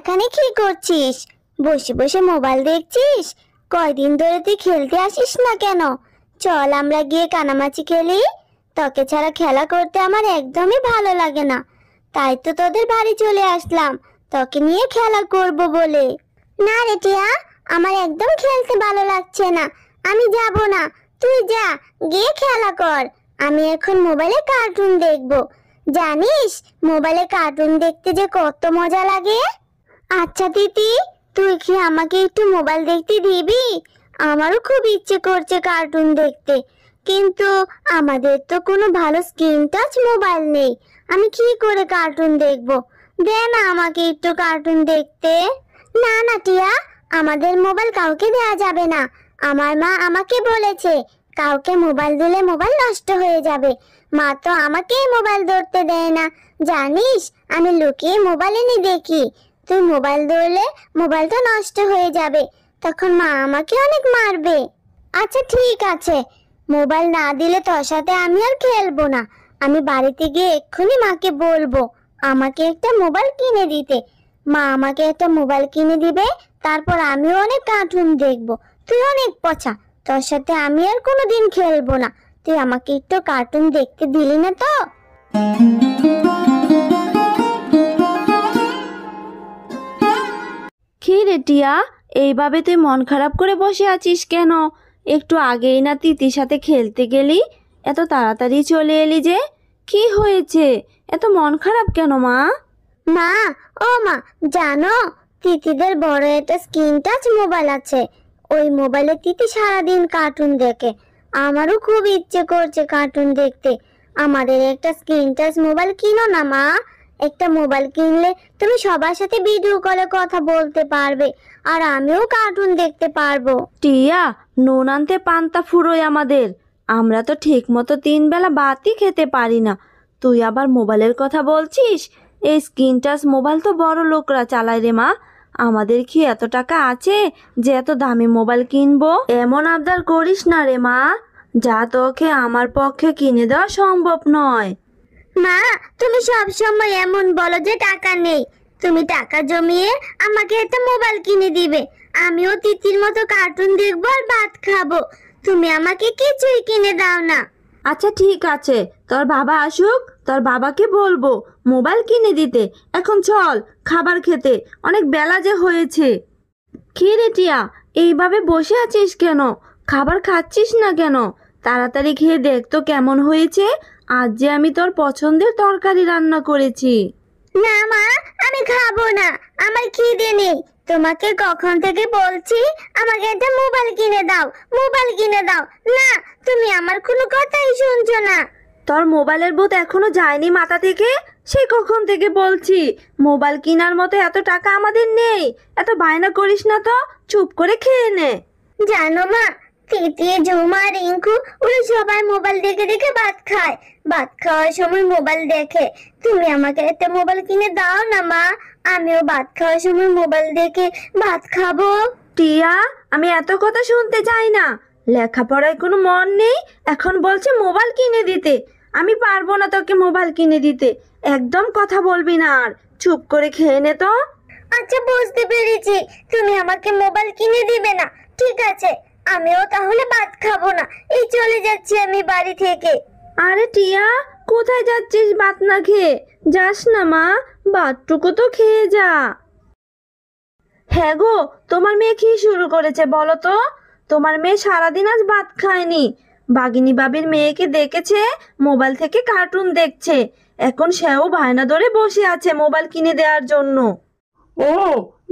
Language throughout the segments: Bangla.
এখানে কি করছিস? বসে বসে মোবাইল দেখছিস? কয়দিন ধরে তুই খেলতে আসিস না কেন? চল আমরা গিয়ে কানামাছি খেলি। তোকে ছাড়া খেলা করতে আমার একদমই ভালো লাগে না, তাই তো তোদের বাড়ি চলে আসলাম তোকে নিয়ে খেলা করব বলে। না রে টিয়া, আমার একদম খেলতে ভালো লাগছে না, আমি যাব না। তুই যা, গিয়ে খেলা কর। আমি এখন মোবাইলে কার্টুন দেখব। জানিস মোবাইলে কার্টুন দেখতে যে কত মজা লাগে। আচ্ছা তিতি, তুই কি আমাকে একটু মোবাইল দেখতে দিবি? আমারও খুব ইচ্ছে করছে কার্টুন দেখতে, কিন্তু আমাদের তো কোনো ভালো স্ক্রিন টাচ মোবাইল নেই। আমি কি করে কার্টুন দেখব? দে না আমাকে একটু কার্টুন দেখতে। না না টিয়া, আমাদের মোবাইল কাউকে দেওয়া যাবে না। আমার মা আমাকে বলেছে কাউকে মোবাইল দিলে মোবাইল নষ্ট হয়ে যাবে। মা তো আমাকেই মোবাইল ধরতে দেয় না। জানিস আমি লুকিয়ে মোবাইল এনে দেখি। তুই মোবাইল ধরলে মোবাইলটা নষ্ট হয়ে যাবে, তখন মা আমাকে অনেক মারবে। আচ্ছা ঠিক আছে, মোবাইল না দিলে তোর সাথে আমি আর খেলবো না। আমি বাড়িতে গিয়ে এক্ষুনি মাকে বলবো আমাকে একটা মোবাইল কিনে দিতে। মা আমাকে একটা মোবাইল কিনে দিবে, তারপর আমিও অনেক কার্টুন দেখবো। তুই অনেক পচা, তোর সাথে আমি আর কোনোদিন খেলবো না। তুই আমাকে একটু কার্টুন দেখতে দিলি না তো? কি রে টিয়া, এইভাবে তুই মন খারাপ করে বসে আছিস কেন? একটু আগেই না তিতির সাথে খেলতে গেলি, এত তাড়াতাড়ি চলে এলি যে? কি হয়েছে, এত মন খারাপ কেন মা? মা, ও মা, জানো তিতিদের বড় একটা স্ক্রিন টাচ মোবাইল আছে। ওই মোবাইলে তিতি সারাদিন কার্টুন দেখে। আমারও খুব ইচ্ছে করছে কার্টুন দেখতে। আমাদের একটা স্ক্রিন টাচ মোবাইল কিনো না মা। একটা মোবাইল কিনলে তুমি সবার সাথে ভিডিও কলে কথা বলতে পারবে, আর আমিও কার্টুন দেখতে পারবো। টিয়া, নুন আনতে পান্তা ফুরোয় আমাদের। আমরা তো ঠিক মতো 3 বেলা ভাতই খেতে পারি না, তুই আবার মোবাইলের কথা বলছিস? এই স্ক্রিন টাচ মোবাইল তো বড় লোকরা চালায় রে মা। আমাদের কি এত টাকা আছে যে এত দামি মোবাইল কিনবো? এমন আবদার করিস না রে মা, যা তোকে আমার পক্ষে কিনে দেওয়া সম্ভব নয়। মা, তুমি সব সময় এমন বলো যে টাকা নেই। তুমি টাকা জমিয়ে আমাকে একটা মোবাইল কিনে দিবে, আমিও তিতির মতো কার্টুন দেখবো আর ভাত খাবো। তুমি আমাকে কিছুই কিনে দাও না। আচ্ছা ঠিক আছে, তোর বাবা আসুক, তোর বাবাকে বলবো মোবাইল কিনে দিতে। এখন চল খাবার খেতে, অনেক বেলা যে হয়েছে। কি রে টিয়া, এইভাবে বসে আছিস কেন? খাবার খাচ্ছিস না কেন? তাড়াতাড়ি খেয়ে দেখ তো কেমন হয়েছে। আজ যে আমি তোর পছন্দের তরকারি রান্না করেছি। না মা, আমি খাবো না, আমার খিদে নেই। তোমাকে কখন থেকে বলছি আমাকে একটা মোবাইল কিনে দাও, মোবাইল কিনে দাও। না, তুমি আমার কোনো কথাই শুনছো না। তোর মোবাইলের ভূত এখনো যায়নি মাথা থেকে? সে কখন থেকে বলছি মোবাইল কেনার মতো এত টাকা আমাদের নেই। এত বায়না করিস না তো, চুপ করে খেয়ে নে। জানো মা, তিতি, ঝুমা, রিঙ্কু ওরা সবাই মোবাইল দেখে দেখে ভাত খায়। ভাত খাওয়ার সময় মোবাইল দেখে। তুমি আমাকে একটা মোবাইল কিনে দাও না মা, আমিও ভাত খাওয়ার সময় মোবাইল দেখে ভাত খাবো। টিয়া, আমি এত কথা শুনতে চাই না। লেখাপড়ায় কোনো মন নেই, এখন বলছে মোবাইল কিনে দিতে। আমি পারবো না তোকে মোবাইল কিনে দিতে। একদম কথা বলবি না আর, চুপ করে খেয়ে নে তো। আচ্ছা বুঝতে পেরেছি, তুমি আমাকে মোবাইল কিনে দিবে না। ঠিক আছে, আমিও তাহলে ভাত খাবো না, এই চলে যাচ্ছি আমি বাড়ি থেকে। আরে টিয়া, কোথায় যাচ্ছিস ভাত না খেয়ে? যাস না মা, ভাতটুকু তো খেয়ে যা। হ্যাঁ গো, তোমার মেয়ে কি শুরু করেছে বলো তো? তোমার মেয়ে সারাদিন আজ ভাত খায়নি। বাগিনী বাবির মেয়েকে দেখেছে মোবাইল থেকে কার্টুন দেখছে, এখন সেও বায়না ধরে বসে আছে মোবাইল কিনে দেওয়ার জন্য। ও,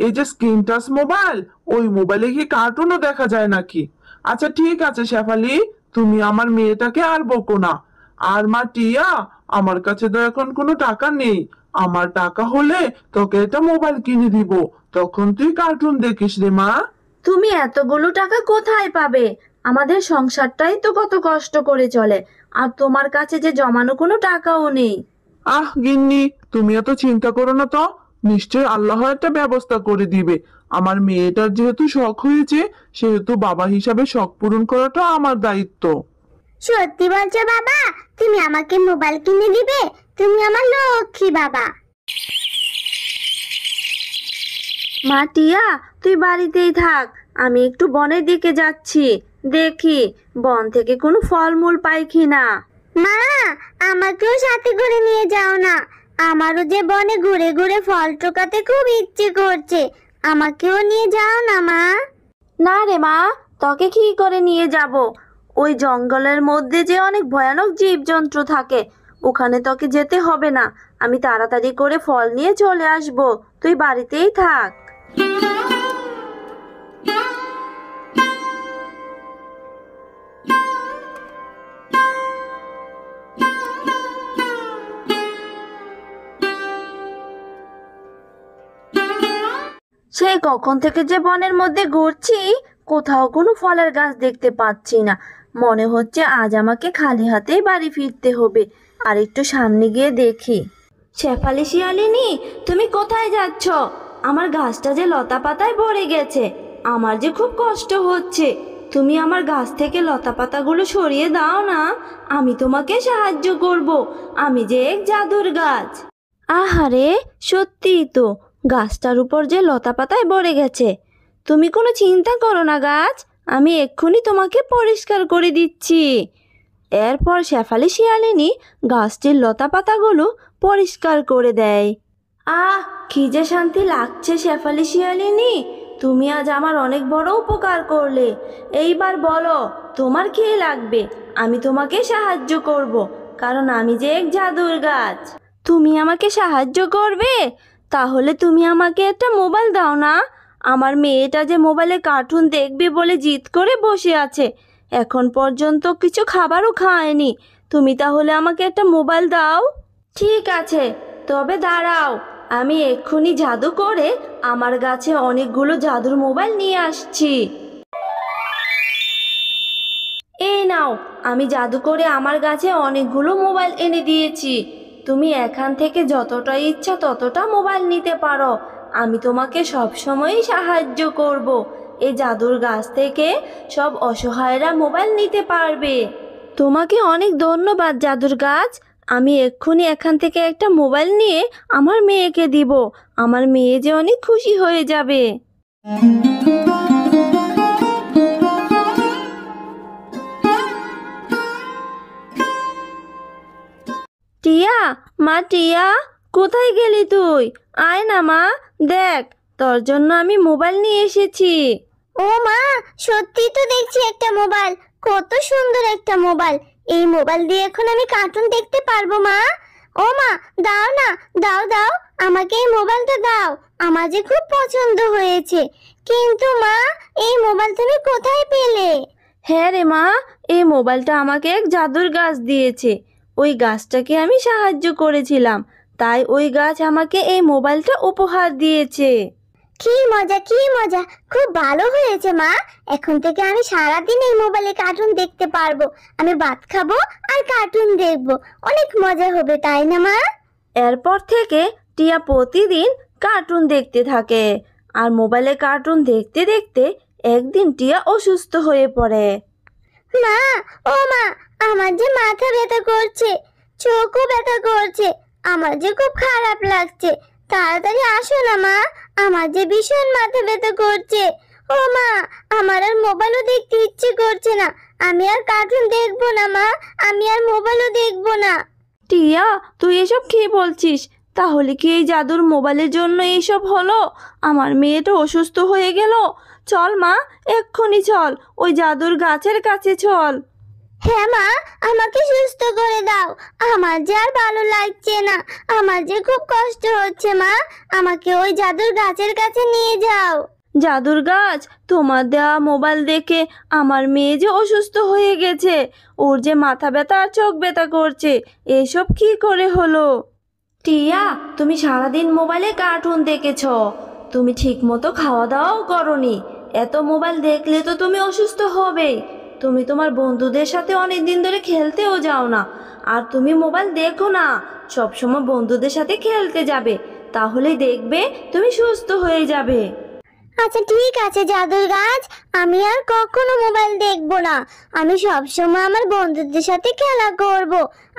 এই যে স্ক্রিন টাচ মোবাইল, ওই মোবাইলে কি কার্টুনও দেখা যায় নাকি? আচ্ছা ঠিক আছে শেফালি, তুমি আমার মেয়েটাকে আর বকো না। আর মা টিয়া, আমার কাছে তো এখন কোনো টাকা নেই। আমার টাকা হলে তোকে একটা মোবাইল কিনে দিব, তখন তুই কার্টুন দেখিস রে মা। তুমি এতগুলো টাকা কোথায় পাবে? আমাদের সংসারটাই তো কত কষ্ট করে চলে, আর তোমার কাছে যে জমানো কোনো টাকাও নেই। আহ গিন্নি, তুমি এত চিন্তা করো না তো, নিশ্চয় আল্লাহ একটা ব্যবস্থা করে দিবে। আমার মেয়েটার যেহেতু শখ হয়েছে, সেহেতু বাবা হিসাবে শখ পূরণ করাটা আমার দায়িত্ব। সত্যি বলছো বাবা? তুমি আমাকে মোবাইল কিনে দিবে? তুমি আমার লক্ষ্মী বাবা। মা টিয়া, তুই বাড়িতেই থাক, আমি একটু বনের দিকে যাচ্ছি, দেখি বন থেকে কোনো ফলমূল পাই কিনা। মা, আমাকেও সাথে করে নিয়ে যাও না। আমারও যে বনে ঘুরে ঘুরে ফল টোকাতে খুব ইচ্ছে করছে, আমাকেও নিয়ে যাও না মা। না রে মা, তোকে কি করে নিয়ে যাব? ওই জঙ্গলের মধ্যে যে অনেক ভয়ানক জীবজন্তু থাকে, ওখানে তোকে যেতে হবে না। আমি তাড়াতাড়ি করে ফল নিয়ে চলে আসব, তুই বাড়িতেই থাক। সেই কখন থেকে যে বনের মধ্যে ঘুরছি, কোথাও কোনো ফলের গাছ দেখতে পাচ্ছি না। মনে হচ্ছে আজ আমাকে খালি হাতেই বাড়ি ফিরতে হবে। আর একটু সামনে গিয়ে দেখি। শেফালি শিয়ালিনী, তুমি কোথায় যাচ্ছ? আমার গাছটা যে লতা পাতায় ভরে গেছে, আমার যে খুব কষ্ট হচ্ছে। তুমি আমার গাছ থেকে লতা পাতাগুলো সরিয়ে দাও না, আমি তোমাকে সাহায্য করব। আমি যে এক জাদুর গাছ। আহারে, সত্যিই তো, গাছটার উপর যে লতা পাতায় ভরে গেছে। তুমি কোনো চিন্তা করো না গাছ, আমি এক্ষুনি তোমাকে পরিষ্কার করে দিচ্ছি। এরপর শেফালি শিয়ালিনী গাছটির লতা পাতাগুলো পরিষ্কার করে দেয়। আহ, কি যে শান্তি লাগছে শেফালি শিয়ালিনী, তুমি আজ আমার অনেক বড় উপকার করলে। এইবার বলো তোমার কি লাগবে, আমি তোমাকে সাহায্য করব, কারণ আমি যে এক জাদুর গাছ। তুমি আমাকে সাহায্য করবে? তাহলে তুমি আমাকে একটা মোবাইল দাও না। আমার মেয়েটা যে মোবাইলে কার্টুন দেখবে বলে জিদ করে বসে আছে, এখন পর্যন্ত কিছু খাবারও খায়নি। তুমি তাহলে আমাকে একটা মোবাইল দাও। ঠিক আছে, তবে দাঁড়াও, আমি এক্ষুনি জাদু করে আমার কাছে অনেকগুলো জাদুর মোবাইল নিয়ে আসছি। এই নাও, আমি জাদু করে আমার কাছে অনেকগুলো মোবাইল এনে দিয়েছি। তুমি এখান থেকে যতটা ইচ্ছা ততটা মোবাইল নিতে পারো। আমি তোমাকে সবসময়ই সাহায্য করব। এই জাদুর গাছ থেকে সব অসহায়রা মোবাইল নিতে পারবে। তোমাকে অনেক ধন্যবাদ জাদুর গাছ। আমি এক্ষুনি এখান থেকে একটা মোবাইল নিয়ে আমার মেয়েকে দিব। আমার মেয়ে যে অনেক খুশি হয়ে যাবে। টিয়া, মা টিয়া, কোথায় গেলি তুই? আয় না মা, দেখ তোর জন্য আমি মোবাইল নিয়ে এসেছি। ও মা, সত্যি তো দেখছি একটা মোবাইল। কত সুন্দর একটা মোবাইল। এই মোবাইল দিয়ে এখন আমি কার্টুন দেখতে পারবো মা। ও মা, দাও না, দাও দাও, আমাকে এই মোবাইলটা দাও। আমার যে খুব পছন্দ হয়েছে। কিন্তু মা, এই মোবাইল তুমি কোথায় পেলে? হ্যাঁ রে মা, এই মোবাইলটা আমাকে এক জাদুর গাছ দিয়েছে। ওই গাছটাকে আমি সাহায্য করেছিলাম, তাই ওই গাছ আমাকে এই মোবাইলটা উপহার দিয়েছে। কি মজা, কি মজা, খুব ভালো হয়েছে মা। এখন থেকে আমি সারাদিন এই মোবাইলে কার্টুন দেখতে পারবো। আমি ভাত খাবো আর কার্টুন দেখবো। অনেক মজা হবে, তাই না মা? এরপর থেকে টিয়া প্রতিদিন কার্টুন দেখতে থাকে। আর মোবাইলে কার্টুন দেখতে দেখতে একদিন টিয়া অসুস্থ হয়ে পড়ে। মা, ও মা, আমার যে মাথা ব্যথা করছে, চোখও ব্যথা করছে, আমার যে খুব খারাপ লাগছে। তাড়াতাড়ি আসো না মা, আমার যে ভীষণ মাথা ব্যথা করছে। ও মা, আমার আর মোবাইলও দেখতে ইচ্ছে করছে না। আমি আর কার্টুন দেখবো না মা, আমি আর মোবাইলও দেখবো না। টিয়া, তুই এসব কি বলছিস? তাহলে কি এই জাদুর মোবাইলের জন্য এইসব হলো? আমার মেয়েটা অসুস্থ হয়ে গেল। চল মা, এক্ষুনি চল, ওই জাদুর গাছের কাছে চল। হ্যাঁ মা, আমাকে সুস্থ করে দাও। আমার যে আর ভালো লাগছে না, আমার যে খুব কষ্ট হচ্ছে মা। আমাকে ওই জাদুর গাছের কাছে নিয়ে যাও। জাদুর গাছ, তোমার দেওয়া মোবাইল দেখে আমার মেয়ে যে অসুস্থ হয়ে গেছে, ওর যে মাথা ব্যথা আর চোখ ব্যথা করছে, এসব কি করে হলো? টিয়া, তুমি সারাদিন মোবাইলে কার্টুন দেখেছ, তুমি ঠিক মতো খাওয়া দাওয়াও করনি। এত মোবাইল দেখলে তো তুমি অসুস্থ হবেই। তুমি তোমার বন্ধুদের সাথে অনেক দিন ধরে খেলতেও যাও না। আর তুমি মোবাইল দেখো না, সবসময় বন্ধুদের সাথে খেলতে যাবে, তাহলেই দেখবে তুমি সুস্থ হয়ে যাবে। আচ্ছা ঠিক আছে জাদুর গাছ, আমি আর কখনো মোবাইল দেখবো না। আমি সবসময় আমার বন্ধুদের সাথে খেলা করব।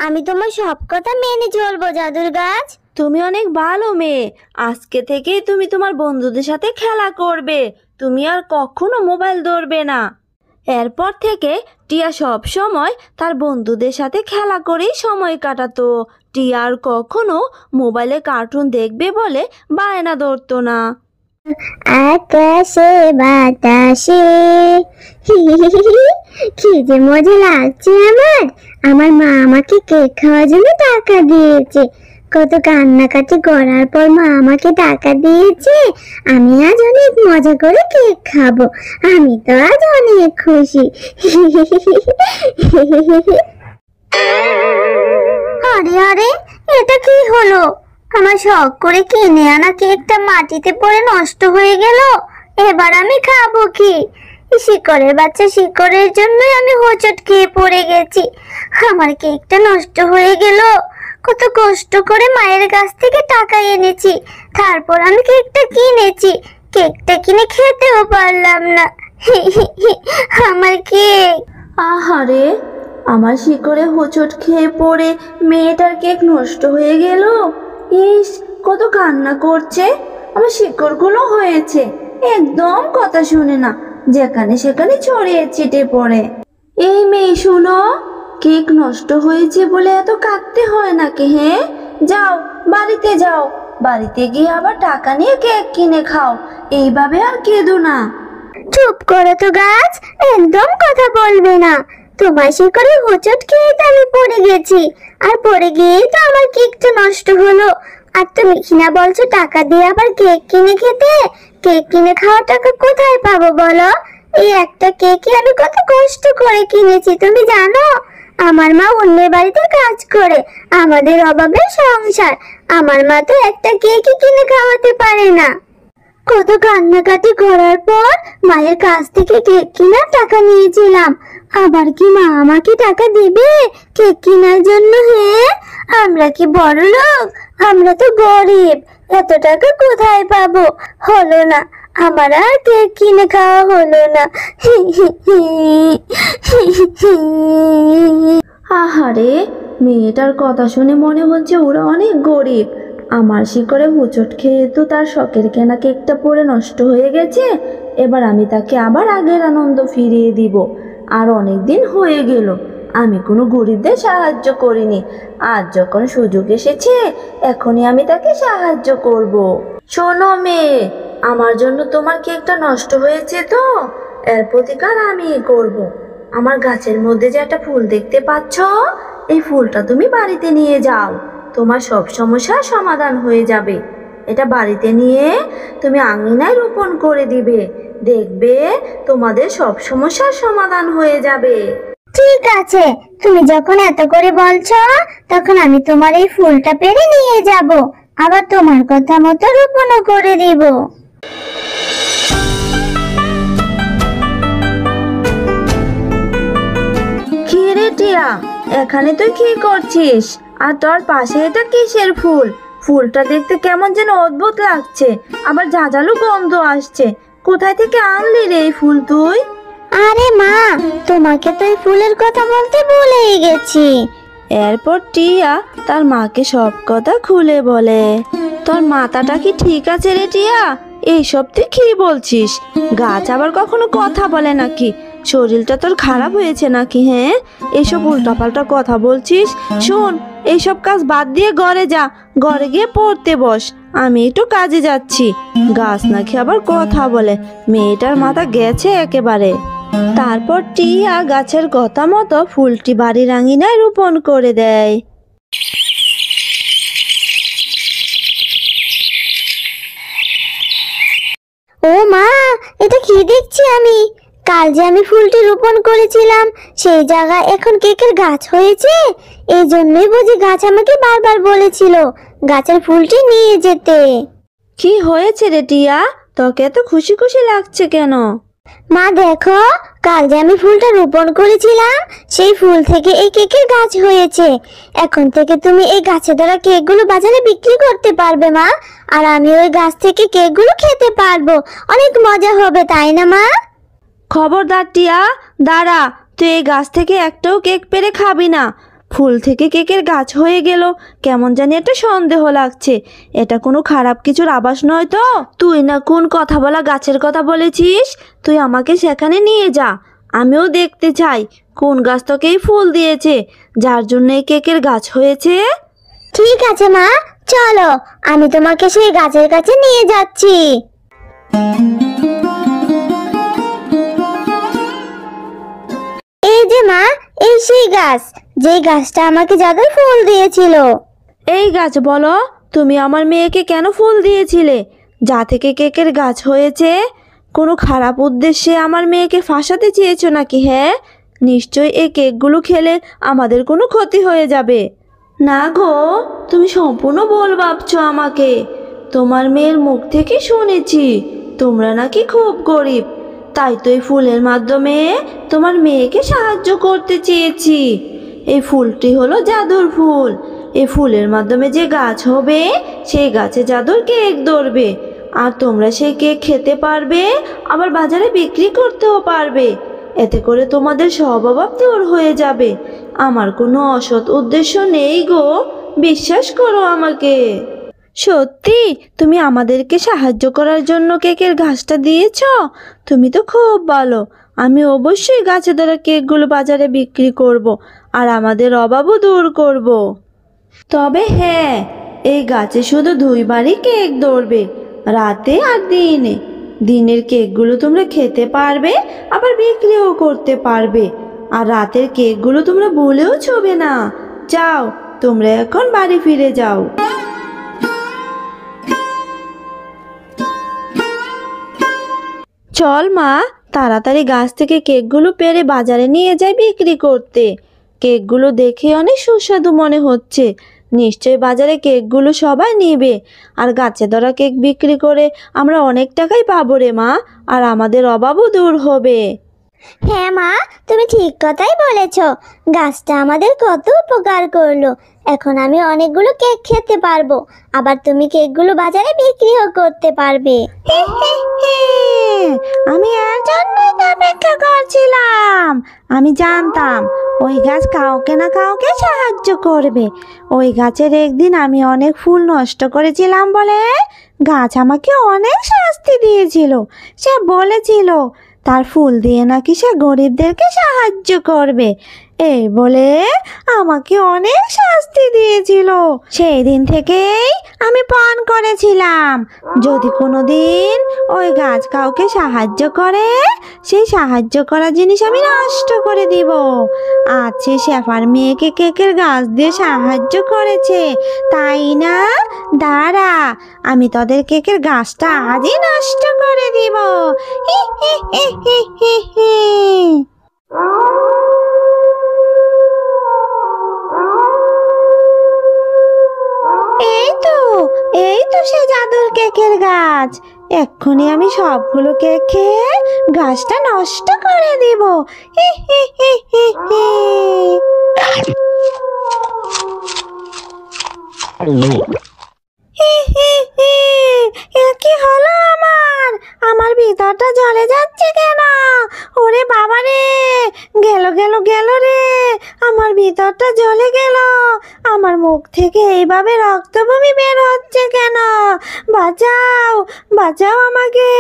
আমি তোমার সব কথা মেনে চলবো জাদুর গাছ। তুমি অনেক ভালো মেয়ে। আজকে থেকেই তুমি তোমার বন্ধুদের সাথে খেলা করবে, তুমি আর কখনো মোবাইল ধরবে না। এরপর থেকে টিয়া সব সময় তার বন্ধুদের সাথে খেলা করেই সময় কাটাতো। টিয়া আর কখনো মোবাইলে কার্টুন দেখবে বলে বায়না ধরতো না। আকাশে বাতাসে কি যে মজা লাগছে আমার। আমার মা আমাকে কেক খাওয়ার জন্য টাকা দিয়েছে। কত কান্নাকাটি করার পর মা আমাকে টাকা দিয়েছে। আমি আজ অনেক মজা করে কেক খাবো। আমি তো আজ অনেক খুশি। আরে আরে, এটা কি হলো? আমার শখ করে কিনে আনা কেকটা মাটিতে পড়ে নষ্ট হয়ে গেল। এবার আমি খাবো কি? শিকড়ের বাচ্চা শিকড়ের জন্যই আমি হোঁচট খেয়ে পড়ে গেছি। আমার কেকটা নষ্ট হয়ে গেল। কত কষ্ট করে মায়ের কাছ থেকে টাকা এনেছি, তারপর আমি কেকটা কিনেছি। কেকটা কিনে খেতেও পারলাম না। আমার কেক। আহারে, আমার শিকড়ে হোঁচট খেয়ে পড়ে মেয়েটার কেক নষ্ট হয়ে গেল। ইস, কত কান্না করছে। আমার শিকড়গুলো হয়েছে, একদম কথা শুনে না, যেখানে সেখানে ছড়িয়ে ছিটে পড়ে। এই মেয়ে শুনো, কেক নষ্ট হয়েছে বলে এত কাঁদতে হয় নাকি? হ্যাঁ, যাও বাড়িতে যাও, বাড়িতে গিয়ে আবার টাকা নিয়ে কেক কিনে খাও। এইভাবে আর কেঁদো না। চুপ করো তো গাছ, একদম কথা বলবে না। তোমার শিকড়ে হোঁচট খেয়ে তো আমি পড়ে গেছি, আর পড়ে গিয়েই তো আমার কেকটা নষ্ট হলো। আর তুমি কিনা বলছো টাকা দিয়ে আবার কেক কিনে খেতে। কেক কিনে খাওয়ার টাকা কোথায় পাবো বলো? এই একটা কেকই আমি কত কষ্ট করে কিনেছি, তুমি জানো? আমার মা অন্যের বাড়িতে কাজ করে, আমাদের অভাবের সংসার। আমার মা তো একটা কেকই কিনে খাওয়াতে পারে না। কত কান্নাকাটি করার পর মায়ের কাছ থেকে কেক কেনার টাকা নিয়েছিলাম। আবার কি মা আমাকে টাকা দিবে কেক কেনার জন্য? হ্যাঁ, আমরা কি বড় লোক? আমরা তো গরিব, এত টাকা কোথায় পাবো? হলো না, আমার আর কেক কিনে খাওয়া হলো না। আহারে, মেয়েটার কথা শুনে মনে হচ্ছে ওরা অনেক গরিব। আমার শিকড়ে হোঁচট খেয়ে তো তার শখের কেনা কেকটা পড়ে নষ্ট হয়ে গেছে। এবার আমি তাকে আবার আগের আনন্দ ফিরিয়ে দিব। আর অনেক দিন হয়ে গেল আমি কোনো গরিবদের সাহায্য করিনি। আজ যখন সুযোগ এসেছে, এখনই আমি তাকে সাহায্য করব। শোনো মেয়ে, আমার জন্য তোমার কেকটা নষ্ট হয়েছে তো, এর প্রতিকার আমিই করব। আমার গাছের মধ্যে যে একটা ফুল দেখতে পাচ্ছ, এই ফুলটা তুমি বাড়িতে নিয়ে যাও, তোমার সব সমস্যার সমাধান হয়ে যাবে। এটা বাড়িতে নিয়ে তুমি আঙিনায় রোপণ করে দিবে, দেখবে তোমাদের সব সমস্যার সমাধান হয়ে যাবে। ঠিক আছে, তুমি যখন এত করে বলছো, তখন আমি তোমার এই ফুলটা পেড়ে নিয়ে যাব, আবার তোমার কথা মতো রোপণও করে দিব। কি রে টিয়া, এখানে তুই কি করছিস? আর তোর পাশে এটা কিসের ফুল? ফুলটা দেখতে কেমন যেন অদ্ভুত লাগছে, আবার ঝাঁঝালো গন্ধ আসছে। কোথায় থেকে আনলি রে এই ফুল তুই? আরে মা, তোমাকে তো এই ফুলের কথা বলতে ভুলেই গেছি। এরপর টিয়া তার মাকে সব কথা খুলে বলে। তোর মাথাটা কি ঠিক আছে রে টিয়া? এইসব তুই কি বলছিস? গাছ আবার কখনো কথা বলে নাকি? শরীরটা তোর খারাপ হয়েছে নাকি? হ্যাঁ, এইসব উল্টাপাল্টা কথা বলছিস। শোন, এইসব কাজ বাদ দিয়ে ঘরে যা, ঘরে গিয়ে পড়তে বস। আমি একটু কাজে যাচ্ছি। গাছ নাকি আবার কথা বলে, মেয়েটার মাথা গেছে একেবারে। তারপর টিয়া গাছের কথা মতো ফুলটি বাড়ির আঙিনায় রোপণ করে দেয়। ও মা, এটা কি দেখছি আমি? কাল যে আমি ফুলটি রোপণ করেছিলাম, সেই জায়গায় এখন কেকের গাছ হয়েছে। এই জন্যই বুঝি গাছ আমাকে বারবার বলেছিল গাছের ফুলটি নিয়ে যেতে। কি হয়েছে রে টিয়া, তোকে এত খুশি খুশি লাগছে কেন? মা দেখো, কাল যে আমি ফুলটা রোপণ করেছিলাম, সেই ফুল থেকে এই কেকের গাছ হয়েছে। এখন থেকে তুমি এই গাছের দ্বারা কেকগুলো বাজারে বিক্রি করতে পারবে মা, আর আমি ওই গাছ থেকে কেকগুলো খেতে পারবো। অনেক মজা হবে, তাই না মা? খবরদার টিয়া, দাঁড়া, তুই এই গাছ থেকে একটাও কেক পেড়ে খাবি না। ফুল থেকে কেকের গাছ হয়ে গেল, কেমন জানি একটা সন্দেহ লাগছে। এটা কোনো খারাপ কিছুর আভাস নয় তো? তুই না কোন কথা বলা গাছের কথা বলেছিস? তুই আমাকে সেখানে নিয়ে যা, আমিও দেখতে চাই কোন গাছ তোকেই ফুল দিয়েছে যার জন্য এই কেকের গাছ হয়েছে। ঠিক আছে মা, চলো আমি তোমাকে সেই গাছের কাছে নিয়ে যাচ্ছি। এই যে মা, এই সেই গাছ, যে গাছটা আমাকে জাদুর ফুল দিয়েছিল। এই গাছ বলো, তুমি আমার মেয়েকে কেন ফুল দিয়েছিলে যা থেকে কেকের গাছ হয়েছে? কোনো খারাপ উদ্দেশ্যে আমার মেয়েকে ফাঁসাতে চেয়েছো নাকি? হ্যাঁ, নিশ্চয়ই এই কেকগুলো খেলে আমাদের কোনো ক্ষতি হয়ে যাবে। না গো, তুমি সম্পূর্ণ ভুল ভাবছো আমাকে। তোমার মেয়ের মুখ থেকে শুনেছি তোমরা নাকি খুব গরিব, তাই তো এই ফুলের মাধ্যমে তোমার মেয়েকে সাহায্য করতে চেয়েছি। এই ফুলটি হলো জাদুর ফুল। এই ফুলের মাধ্যমে যে গাছ হবে সেই গাছে জাদুর কেক ধরবে, আর তোমরা সেই কেক খেতে পারবে, আবার বাজারে বিক্রি করতেও পারবে। এতে করে তোমাদের সব অভাব দূর হয়ে যাবে। আমার কোনো অসৎ উদ্দেশ্য নেই গো, বিশ্বাস করো আমাকে। সত্যি তুমি আমাদেরকে সাহায্য করার জন্য কেকের গাছটা দিয়েছ? তুমি তো খুব ভালো। আমি অবশ্যই গাছে ধরা কেকগুলো বাজারে বিক্রি করব, আর আমাদের অভাবও দূর করব। তবে হ্যাঁ, এই গাছে শুধু 2 বারই কেক ধরবে, রাতে আর দিনে। দিনের কেকগুলো তোমরা খেতে পারবে, আবার বিক্রিও করতে পারবে, আর রাতের কেকগুলো তোমরা ভুলেও ছবে না। যাও, তোমরা এখন বাড়ি ফিরে যাও। চল মা, তাড়াতাড়ি গাছ থেকে কেকগুলো পেড়ে বাজারে নিয়ে যাই বিক্রি করতে। কেকগুলো দেখে অনেক সুস্বাদু মনে হচ্ছে, নিশ্চয়ই বাজারে কেকগুলো সবাই নেবে, আর গাছে ধরা কেক বিক্রি করে আমরা অনেক টাকাই পাবো রে মা, আর আমাদের অভাবও দূর হবে। হ্যাঁ মা, তুমি ঠিক কথাই বলেছ। গাছটা আমাদের কত উপকার করলো। এখন আমি অনেকগুলো কেক খেতে পারবো, আবার তুমি কেকগুলো বাজারে বিক্রিও করতে পারবে। আমি এর জন্যই তো অপেক্ষা করছিলাম। আমি জানতাম ওই গাছ কাউকে না কাউকে সাহায্য করবে। ওই গাছের একদিন আমি অনেক ফুল নষ্ট করেছিলাম বলে গাছ আমাকে অনেক শাস্তি দিয়েছিল। সে বলেছিল তার ফুল দিয়ে নাকি সে গরিবদেরকে সাহায্য করবে, এই বলে আমাকে অনেক শাস্তি দিয়েছিল। সেই দিন থেকেই আমি পণ করেছিলাম, যদি কোনোদিন ওই গাছ কাউকে সাহায্য করে, সেই সাহায্য করা জিনিস আমি নষ্ট করে দিব। আজ সে শেফার মেয়েকে কেকের গাছ দিয়ে সাহায্য করেছে, তাই না? দাঁড়া, আমি তোদের কেকের গাছটা আজই নষ্ট করে দিব। হি হি হি হি হি হি। এই তো সে জাদুর কেকের গাছ। এক্ষুনি আমি সবগুলো কেক খেয়ে গাছটা নষ্ট করে দিব। হি হি হি হি হি। হি হি হি। এ কি হলো আমার? আমার ভিতরটা জ্বলে যাচ্ছে কেন? ওরে বাবা রে, গেল গেল গেল রে, আমার ভিতরটা জ্বলে গেল। আমার মুখ থেকে এইভাবে রক্তবমি বের হচ্ছে কেন? বাঁচাও, বাঁচাও আমাকে।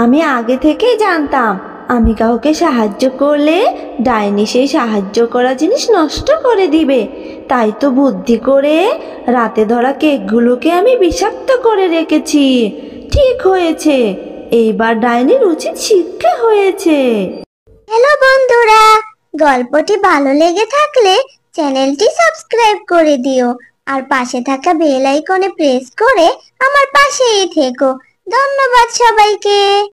আমি আগে থেকেই জানতাম আমি কাউকে সাহায্য করলে ডাইনি সেই সাহায্য করা জিনিস নষ্ট করে দিবে, তাই তো বুদ্ধি করে রাতে ধরা কেকগুলোকে আমি বিষাক্ত করে রেখেছি। ঠিক হয়েছে, এইবার ডাইনির উচিত শিক্ষা হয়েছে। হ্যালো বন্ধুরা, গল্পটি ভালো লেগে থাকলে চ্যানেলটি সাবস্ক্রাইব করে দিও, আর পাশে থাকা বেল আইকনে প্রেস করে আমার পাশেই থেকো। ধন্যবাদ সবাইকে।